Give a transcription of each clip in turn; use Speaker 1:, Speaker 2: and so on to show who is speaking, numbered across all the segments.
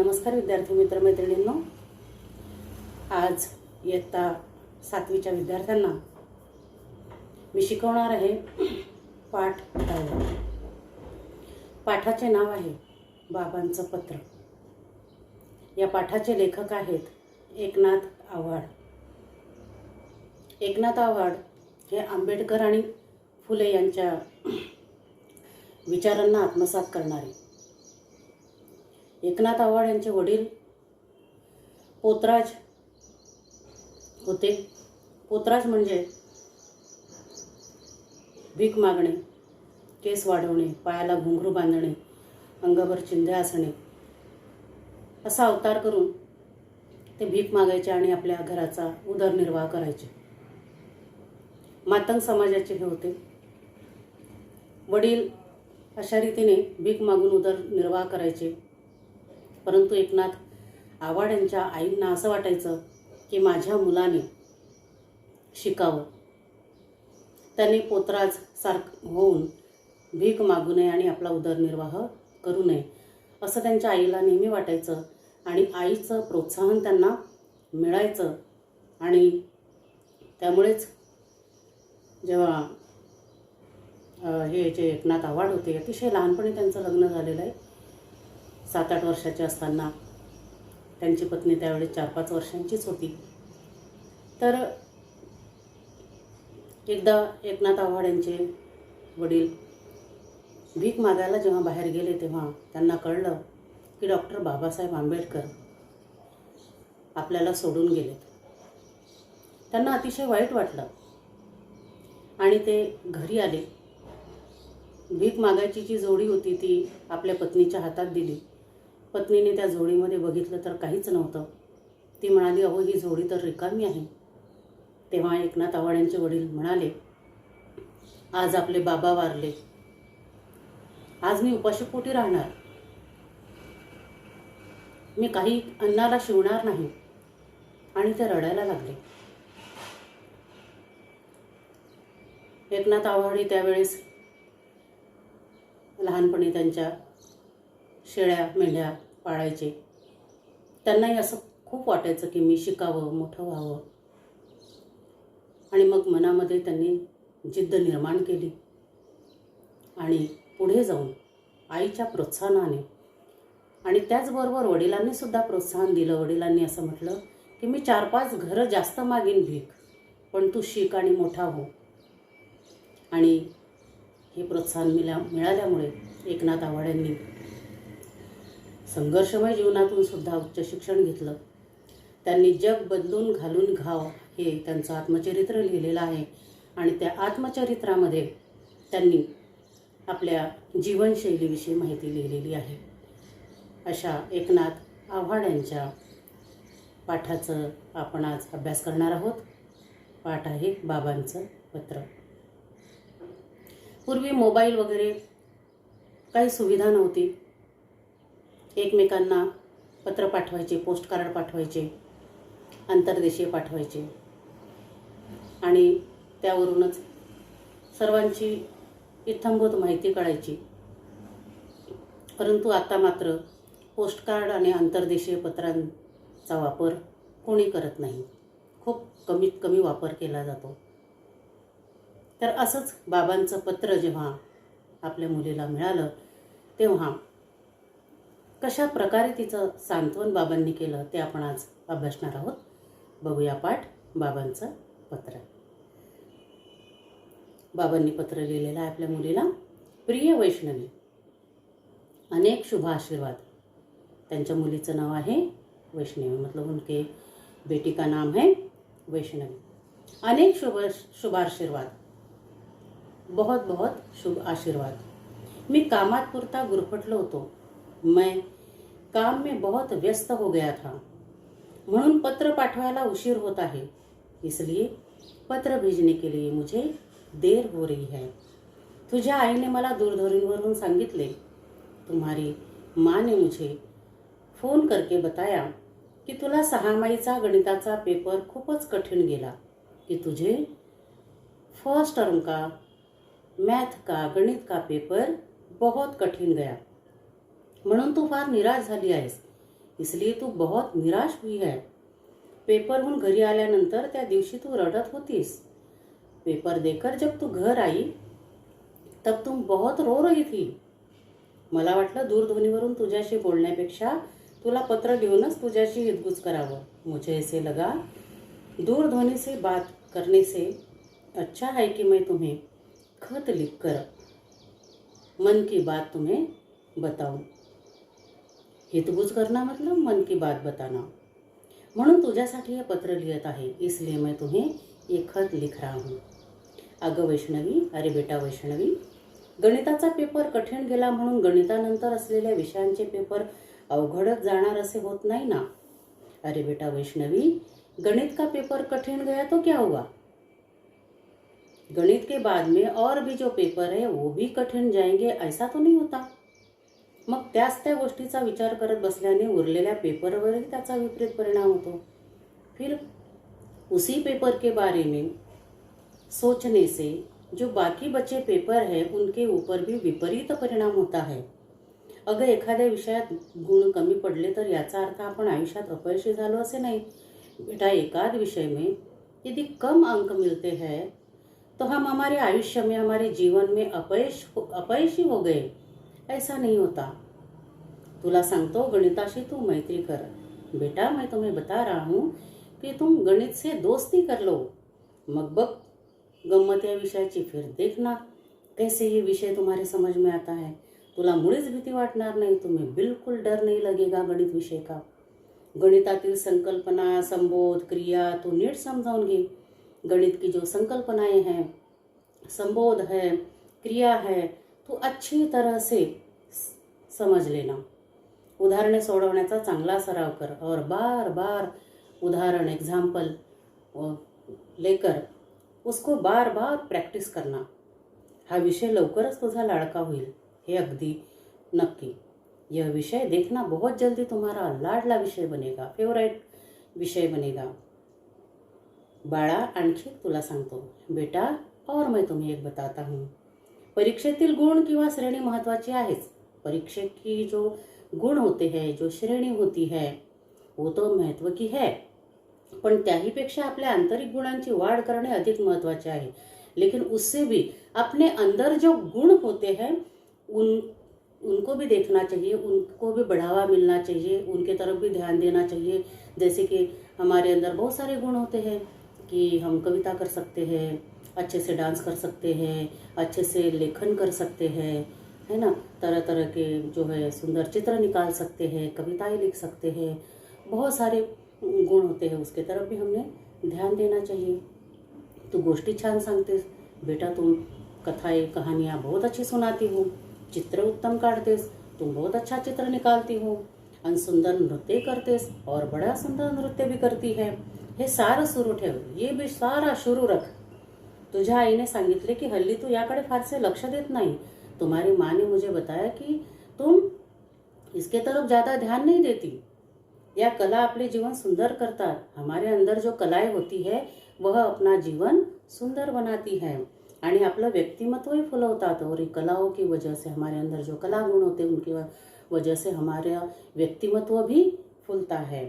Speaker 1: नमस्कार विद्यार्थी मित्रमैत्रिणींनो, आज इयत्ता 7वीच्या विद्यार्थ्यांना मी शिकवणार आहे पाठ 10. पाठाचे नाव आहे बाबांचं पत्र. या पाठाचे लेखक आहेत एकनाथ आव्हाड. एकनाथ आव्हाड हे आंबेडकर आणि फुले यांच्या विचारांना आत्मसात करणारे. एकनाथ आव्हाड यांचे वडील पोतराज होते. पोतराज म्हणजे भीक मागणे, केस वाढवणे, पायाला घुंगरू बांधणे, अंगावर चिंध्या असणे असा अवतार करून ते भीक मागायचे आणि आपल्या घराचा उदरनिर्वाह करायचे. मातंग समाजाचे हे होते. वडील अशा रीतीने भीक मागून उदरनिर्वाह करायचे. परंतु एकनाथ आव्हाड यांच्या आईंना असं वाटायचं की माझ्या मुलाने शिकावं, त्याने पोतराज होऊन भीक मागू नये आणि आपला उदरनिर्वाह करू नये असं त्यांच्या आईला नेहमी वाटायचं. आणि आईचं प्रोत्साहन त्यांना मिळायचं. आणि त्यामुळेच जेव्हा हे जे एकनाथ आव्हाड होते, अतिशय लहानपणी त्यांचं लग्न झालेलं आहे. 7-8 वर्षाचे असताना. त्यांची पत्नी त्यावेळी 4-5 वर्षांचीच होती. तर एकदा एकनाथ आव्हाड यांचे वडील भीक मागायला जेव्हा बाहेर गेले तेव्हा त्यांना कळलं की डॉक्टर बाबासाहेब आंबेडकर आपल्याला सोडून गेलेत. त्यांना अतिशय वाईट वाटलं आणि ते घरी आले. भीक मागायची जी जोडी होती ती आपल्या पत्नीच्या हातात दिली. पत्नीने त्या जोडीमध्ये बघितलं तर काहीच नव्हतं. ती म्हणाली, अहो ही जोडी तर रिकामी आहे. तेव्हा एकनाथ आव्हाड यांचे वडील म्हणाले, आज आपले बाबा वारले, आज मी उपाशीपोटी राहणार, मी काही अन्नाला शिवणार नाही. आणि ते रडायला लागले. एकनाथ आव्हाड त्यावेळेस लहानपणी त्यांच्या शेळ्या मेंढ्या पाळायचे. त्यांनाही असं खूप वाटायचं की मी शिकावं, मोठं व्हावं. आणि मग मनामध्ये त्यांनी जिद्द निर्माण केली आणि पुढे जाऊन आईच्या प्रोत्साहनाने आणि त्याचबरोबर वडिलांनी सुद्धा प्रोत्साहन दिलं. वडिलांनी असं म्हटलं की मी 4-5 घरं जास्त मागीन भीक, पण तू शिक आणि मोठा हो. आणि हे प्रोत्साहन मिळाल्यामुळे एकनाथ आव्हाड यांनी संघर्षमय जीवनातून सुद्धा उच्च शिक्षण घेतलं. त्यांनी जग बदलून घालून घाव हे त्यांचं आत्मचरित्र लिहिलेलं आहे. आणि त्या आत्मचरित्रामध्ये त्यांनी आपल्या जीवनशैलीविषयी माहिती लिहिलेली आहे. अशा एकनाथ आव्हाड यांच्या पाठाचं आपण आज अभ्यास करणार आहोत. पाठ आहे बाबांचं पत्र. पूर्वी मोबाईल वगैरे काही सुविधा नव्हती. एकमेकांना पत्र पाठवायचे, पोस्ट कार्ड पाठवायचे, अंतर्देशीय पाठवायचे आणि त्यावरूनच सर्वांची इत्थंभूत माहिती कळायची. परंतु आता मात्र पोस्ट कार्ड आणि अंतर्देशीय पत्रांचा वापर कोणी करत नाही. खूप कमीत कमी वापर केला जातो. तर असंच बाबांचं पत्र जेव्हा आपल्या मुलीला मिळालं तेव्हा कशा प्रकारे तिचं सांत्वन बाबांनी केलं ते आपण आज अभ्यासणार आहोत. बघूया पाठ बाबांचं पत्र. बाबांनी पत्र लिहिलेलं आहे आपल्या मुलीला. प्रिय वैष्णवी, अनेक शुभ आशीर्वाद. त्यांच्या मुलीचं नाव आहे वैष्णवी, मतलब उनके बेटी का नाम है वैष्णवी. अनेक शुभ आशीर्वाद, बहुत बहुत शुभ आशीर्वाद. मी कामात पुरता गुरफटलो होतो. मैं काम में बहुत व्यस्त हो गया था, म्हणून पत्र पाठवायला उशीर होत आहे. इसलिए पत्र भेजने के लिए मुझे देर हो रही है. तुझ्या आईने मला दूरध्वनीवरून सांगितले. तुम्हारी माँ ने मुझे फोन करके बताया कि तुला 6माहीचा गणिताचा पेपर खूपच कठीण गेला, कि तुझे फर्स्ट टर्म का मैथ का गणित का पेपर बहुत कठीण गया, म्हणून तू फार निराश झाली आहेस. इसलिए तू बहुत निराश हुई है. पेपरहून घरी आल्यानंतर त्या दिवशी तू रडत होतीस. पेपर देकर जब तू घर आई तब तुम बहुत रो रही थी. मला वाटलं दूरध्वनीवरून तुझ्याशी बोलण्यापेक्षा तुला पत्र लिहूनच तुझ्याशी हितगुज करावं. मुझे ऐसे लगा दूरध्वनि से बात करने से अच्छा है कि मैं तुम्हें खत लिखकर मन की बात तुम्हें बताऊं. हितगुज करना मतलब मन की बात बताना. म्हणून तुझ्यासाठी हे पत्र लिहित आहे. इसलिए मैं तुम्हें ये खत लिख रहा हूँ. अगं वैष्णवी, अरे बेटा वैष्णवी, गणिताचा पेपर कठीण गेला म्हणून गणितानंतर असलेल्या विषयांचे पेपर अवघडच जाणार असे होत नाही ना. अरे बेटा वैष्णवी, गणित का पेपर कठिन गया तो क्या हुआ? गणित के बाद में और भी जो पेपर है वो भी कठीण जाएंगे ऐसा तो नहीं होता. मग त्याच त्या गोष्टीचा विचार करत बसल्याने उरलेल्या पेपरवरही त्याचा विपरीत परिणाम होतो. फिर उसी पेपर के बारे में सोचने से जो बाकी बचे पेपर है उनके ऊपर भी विपरीत परिणाम होता है. अगं एखाद्या विषयात गुण कमी पडले तर याचा अर्थ आपण आयुष्यात अपयशी झालो असे नाही. बेटा, एकाध विषय में यदि कम अंक मिलते हैं तो हम हमारे आयुष्य में, हमारे जीवन में अपयशी हो गए ऐसा नहीं होता. तुला सांगतो, गणिताशी तू मैत्री कर. बेटा, मैं तुम्हें बता रहा हूँ कि तुम गणित से दोस्ती कर लो. मग बघ गम्मत या विषयाची. फिर देखना कैसे ये विषय तुम्हारे समझ में आता है. तुला मुळीच भीती वाटणार नाही. तुम्हें बिल्कुल डर नहीं लगेगा गणित विषय का. गणितातील संकल्पना, संबोध, क्रिया तू नीट समझाऊन घे. गणित की जो संकल्पनाएं हैं, संबोध है, क्रिया है, तू अच्छी तरह से समझ लेना. उदाहरणे सोडवण्याचा चांगला सराव कर और बार बार उदाहरण एग्जाम्पल लेकर उसको बार बार प्रैक्टिस करना. हा विषय लवकरच तुझा लाडका होईल, हे अगदी नक्की. यह विषय देखना बहुत जल्दी तुम्हारा लाडला विषय बनेगा, फेवरेट विषय बनेगा. बाळा, आणखी तुला सांगतो. बेटा, और मैं तुम्हें एक बताता हूँ. परीक्षेतील गुण किंवा श्रेणी महत्वाची आहेच. परीक्षे की जो गुण होते हैं, जो श्रेणी होती है, वो तो महत्व की है, पण त्याहीपेक्षा आपल्या आंतरिक गुणांची वाढ करणे अधिक महत्वाचे आहे. लेकिन उससे भी अपने अंदर जो गुण होते हैं उनको भी देखना चाहिए, उनको भी बढ़ावा मिलना चाहिए, उनके तरफ भी ध्यान देना चाहिए. जैसे कि हमारे अंदर बहुत सारे गुण होते हैं कि हम कविता कर सकते हैं, अच्छे से डांस कर सकते हैं, अच्छे से लेखन कर सकते हैं, है ना. तरह तरह के जो है सुंदर चित्र निकाल सकते हैं, कविताएं लिख सकते हैं. बहुत सारे गुण होते हैं, उसके तरफ भी हमने ध्यान देना चाहिए. तू गोष्टी छान सांगतेस बेटा, तुम कथाएं कहानियाँ बहुत अच्छी सुनाती हो, चित्र उत्तम काढतेस, तुम बहुत अच्छा चित्र निकालती हो, आणि सुंदर नृत्य करतेस और बड़ा सुंदर नृत्य भी करती है. हे सारं सुरू ठेव, ये भी सारा सुरू रख. तुझ्या आईने सांगितले की हल्ली तू याकडे फारसे लक्ष देत नाही. तुम्हारी माँ ने मुझे बताया कि तुम इसके तरफ ज़्यादा ध्यान नहीं देती. या कला अपने जीवन सुंदर करतात. हमारे अंदर जो कलाएं होती है वह अपना जीवन सुंदर बनाती है आणि आपलं व्यक्तिमत्वही फुलवतात. और कलाओं की वजह से हमारे अंदर जो कला गुण होते उनकी वजह से हमारा व्यक्तिमत्व भी फुलता है.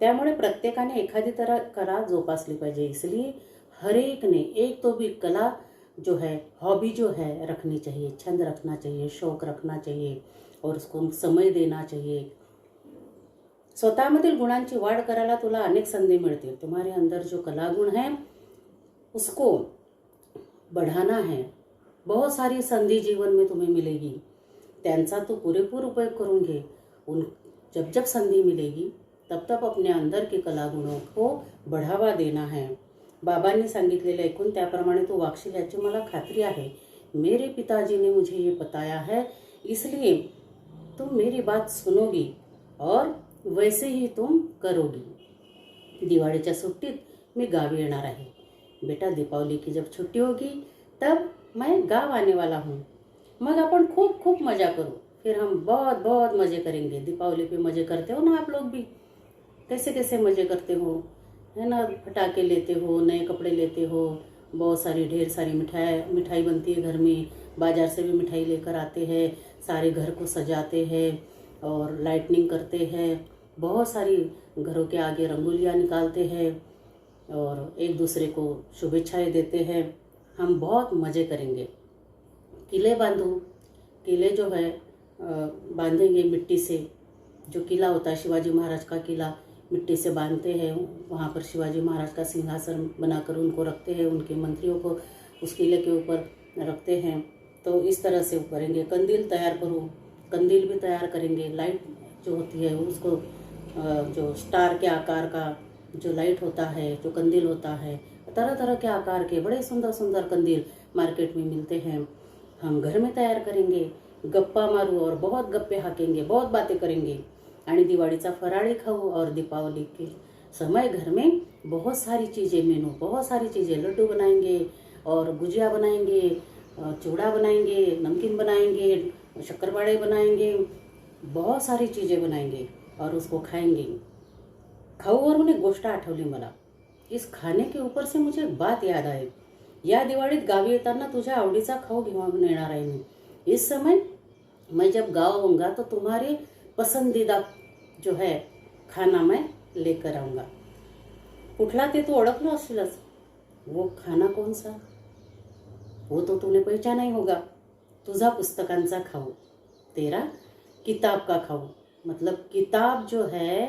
Speaker 1: त्यामुळे प्रत्येकाने एखादी तरह कला जोपासली पाहिजे. इसलिए हर एक ने एक तो भी कला जो है, हॉबी जो है रखनी चाहिए, छंद रखना चाहिए, शौक रखना चाहिए और उसको समय देना चाहिए. स्वतःमधील गुणांची वाढ करायला तुला अनेक संधी मिळतील. तुम्हारे अंदर जो कला गुण है उसको बढ़ाना है. बहुत सारी संधि जीवन में तुम्हें मिलेगी, त्यांचा तू पुरेपूर उपयोग करून घे. जब जब संधि मिलेगी तब तब अपने अंदर के कला गुणों को बढ़ावा देना है. बाबांनी सांगितलेले ऐकून त्याप्रमाणे तू वागशील याची मला खात्री आहे. मेरे पिताजी ने मुझे ये बताया है, इसलिए तुम मेरी बात सुनोगी और वैसे ही तुम करोगी. दिवाळीच्या सुट्टीत मी गावी येणार आहे. बेटा, दीपावली की जब छुट्टी होगी तब मैं गाँव आने वाला हूँ. मग अपन खूब खूब मज़ा करो. फिर हम बहुत बहुत मज़े करेंगे. दीपावली पे मज़े करते हो ना आप लोग भी? कैसे कैसे मज़े करते हो, है ना. पटाखे लेते हो, नए कपड़े लेते हो, बहुत सारी ढेर सारी मिठाई बनती है घर में. बाजार से भी मिठाई लेकर आते हैं, सारे घर को सजाते हैं और लाइटनिंग करते हैं. बहुत सारी घरों के आगे रंगोलियाँ निकालते हैं और एक दूसरे को शुभेच्छाएं देते हैं। हम बहुत मज़े करेंगे। किले बांधो, किले जो है बांधेंगे मिट्टी से। जो किला होता है शिवाजी महाराज का किला, मिट्टी से बांधते हैं। वहाँ पर शिवाजी महाराज का सिंहासन बनाकर उनको रखते हैं, उनके मंत्रियों को उस किले के ऊपर रखते हैं। तो इस तरह से करेंगे। कंदील तैयार करो, कंदील भी तैयार करेंगे। लाइट जो होती है उसको जो स्टार के आकार का जो लाइट होता है, जो कंदील होता है, तरह तरह के आकार के बड़े सुंदर सुंदर कंदील मार्केट में मिलते हैं। हम घर में तैयार करेंगे। गप्पा मारू और बहुत गप्पे हाकेंगे, बहुत बातें करेंगे आणि दिवाळीचा फराळी खाऊ। और दीपावली के समय घर में बहुत सारी चीज़ें, मेनू बहुत सारी चीज़ें, लड्डू बनाएंगे और गुजिया बनाएंगे, चूड़ा बनाएंगे, नमकीन बनाएंगे, शक्करपारे बनाएंगे, बहुत सारी चीज़ें बनाएंगे और उसको खाएंगे। खाऊ और उन्हें गोष्ट आठवली मला। इस खाने के ऊपर से मुझे एक बात याद आई। या दिवाळीत गावी येताना तुझ्या आवडीचा खाऊ घेऊन येणार आहे मी। इस समय मैं जब गाँव आऊँगा तो तुम्हारे पसंदीदा जो है खाना मैं लेकर आऊँगा। कुठला ते तू ओळखलं असेलच। वो खाना कौन सा? वो तो तूने पहचाना ही होगा। तुझा पुस्तकांचा खाऊ, तेरा किताब का खाऊ। मतलब किताब जो है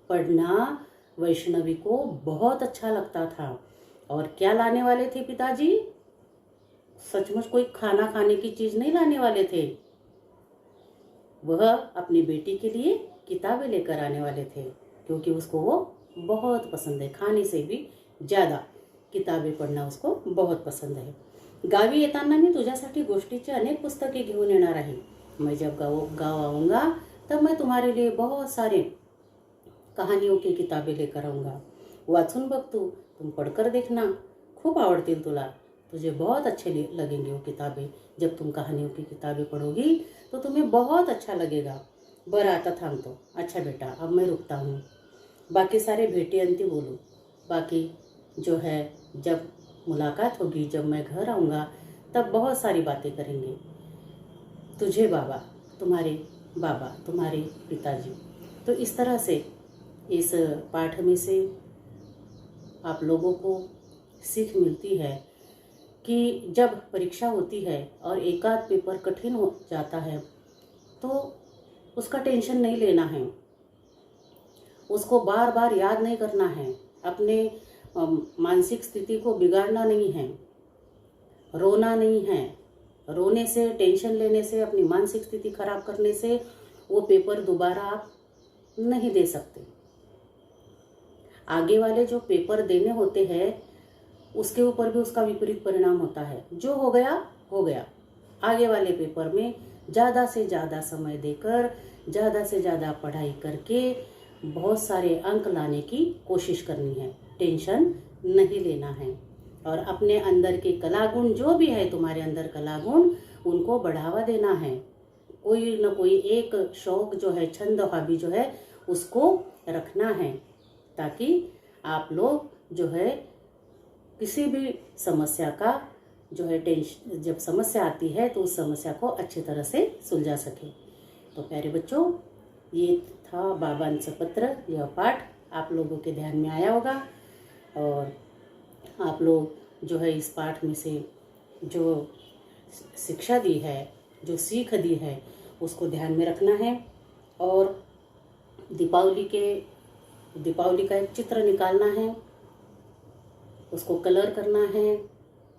Speaker 1: पढ़ना वैष्णवी को बहुत अच्छा लगता था। और क्या लाने वाले थे पिताजी? सचमुच कोई खाना खाने की चीज़ नहीं लाने वाले थे। वह अपनी बेटी के लिए किताबें लेकर आने वाले थे, क्योंकि उसको वो बहुत पसंद है। खाने से भी ज़्यादा किताबें पढ़ना उसको बहुत पसंद है। गावी येताना मी तुझ्यासाठी गोष्टीची अनेक पुस्तके घेऊन येणार आहे। मैं जब गाँव आऊँगा तब मैं तुम्हारे लिए बहुत सारे कहानियों की किताबें लेकर आऊँगा। वाचून बघ तुम पढ़कर देखना, खूब आवडतील तुला। तुझे बहुत अच्छे लगेंगे वो किताबें। जब तुम कहानियों की किताबें पढ़ोगी तो तुम्हें बहुत अच्छा लगेगा। बरं आता थांबतो। अच्छा बेटा, अब मैं रुकता हूँ। बाकी सारे भेटेअंती बोलू। बाकी जो है जब मुलाकात होगी, जब मैं घर आऊँगा तब बहुत सारी बातें करेंगे। तुझे बाबा, तुम्हारे पिताजी। तो इस तरह से इस पाठ में से आप लोगों को सीख मिलती है कि जब परीक्षा होती है और एकाध पेपर कठिन हो जाता है तो उसका टेंशन नहीं लेना है, उसको बार बार याद नहीं करना है, अपने मानसिक स्थिति को बिगाड़ना नहीं है, रोना नहीं है। रोने से, टेंशन लेने से, अपनी मानसिक स्थिति खराब करने से वो पेपर दोबारा आप नहीं दे सकते। आगे वाले जो पेपर देने होते हैं उसके ऊपर भी उसका विपरीत परिणाम होता है। जो हो गया हो गया। आगे वाले पेपर में ज़्यादा से ज़्यादा समय देकर, ज़्यादा से ज़्यादा पढ़ाई करके बहुत सारे अंक लाने की कोशिश करनी है। टेंशन नहीं लेना है और अपने अंदर के कलागुण जो भी है, तुम्हारे अंदर कलागुण, उनको बढ़ावा देना है। कोई न कोई एक शौक जो है, छंद, हॉबी जो है, उसको रखना है, ताकि आप लोग जो है किसी भी समस्या का जो है टेंशन, जब समस्या आती है तो उस समस्या को अच्छी तरह से सुलझा सके। तो प्यारे बच्चों, ये था बाबांचं पत्र। यह पाठ आप लोगों के ध्यान में आया होगा और आप लोग जो है इस पाठ में से जो शिक्षा दी है, जो सीख दी है, उसको ध्यान में रखना है। और दीपावली का एक चित्र निकालना है, उसको कलर करना है।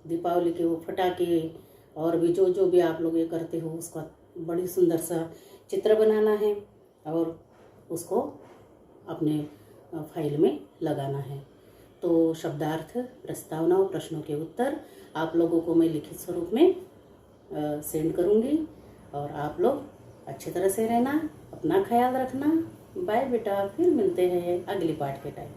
Speaker 1: दीपावली के वो फटाके और भी जो भी आप लोग ये करते हो, उसका बड़ी सुंदर सा चित्र बनाना है और उसको अपने फाइल में लगाना है। तो शब्दार्थ, प्रस्तावना और प्रश्नों के उत्तर आप लोगों को मैं लिखित स्वरूप में सेंड करूँगी। और आप लोग अच्छी तरह से रहना, अपना ख्याल रखना। बाय बेटा, फिर मिलते हैं अगली पाठ के टाइम।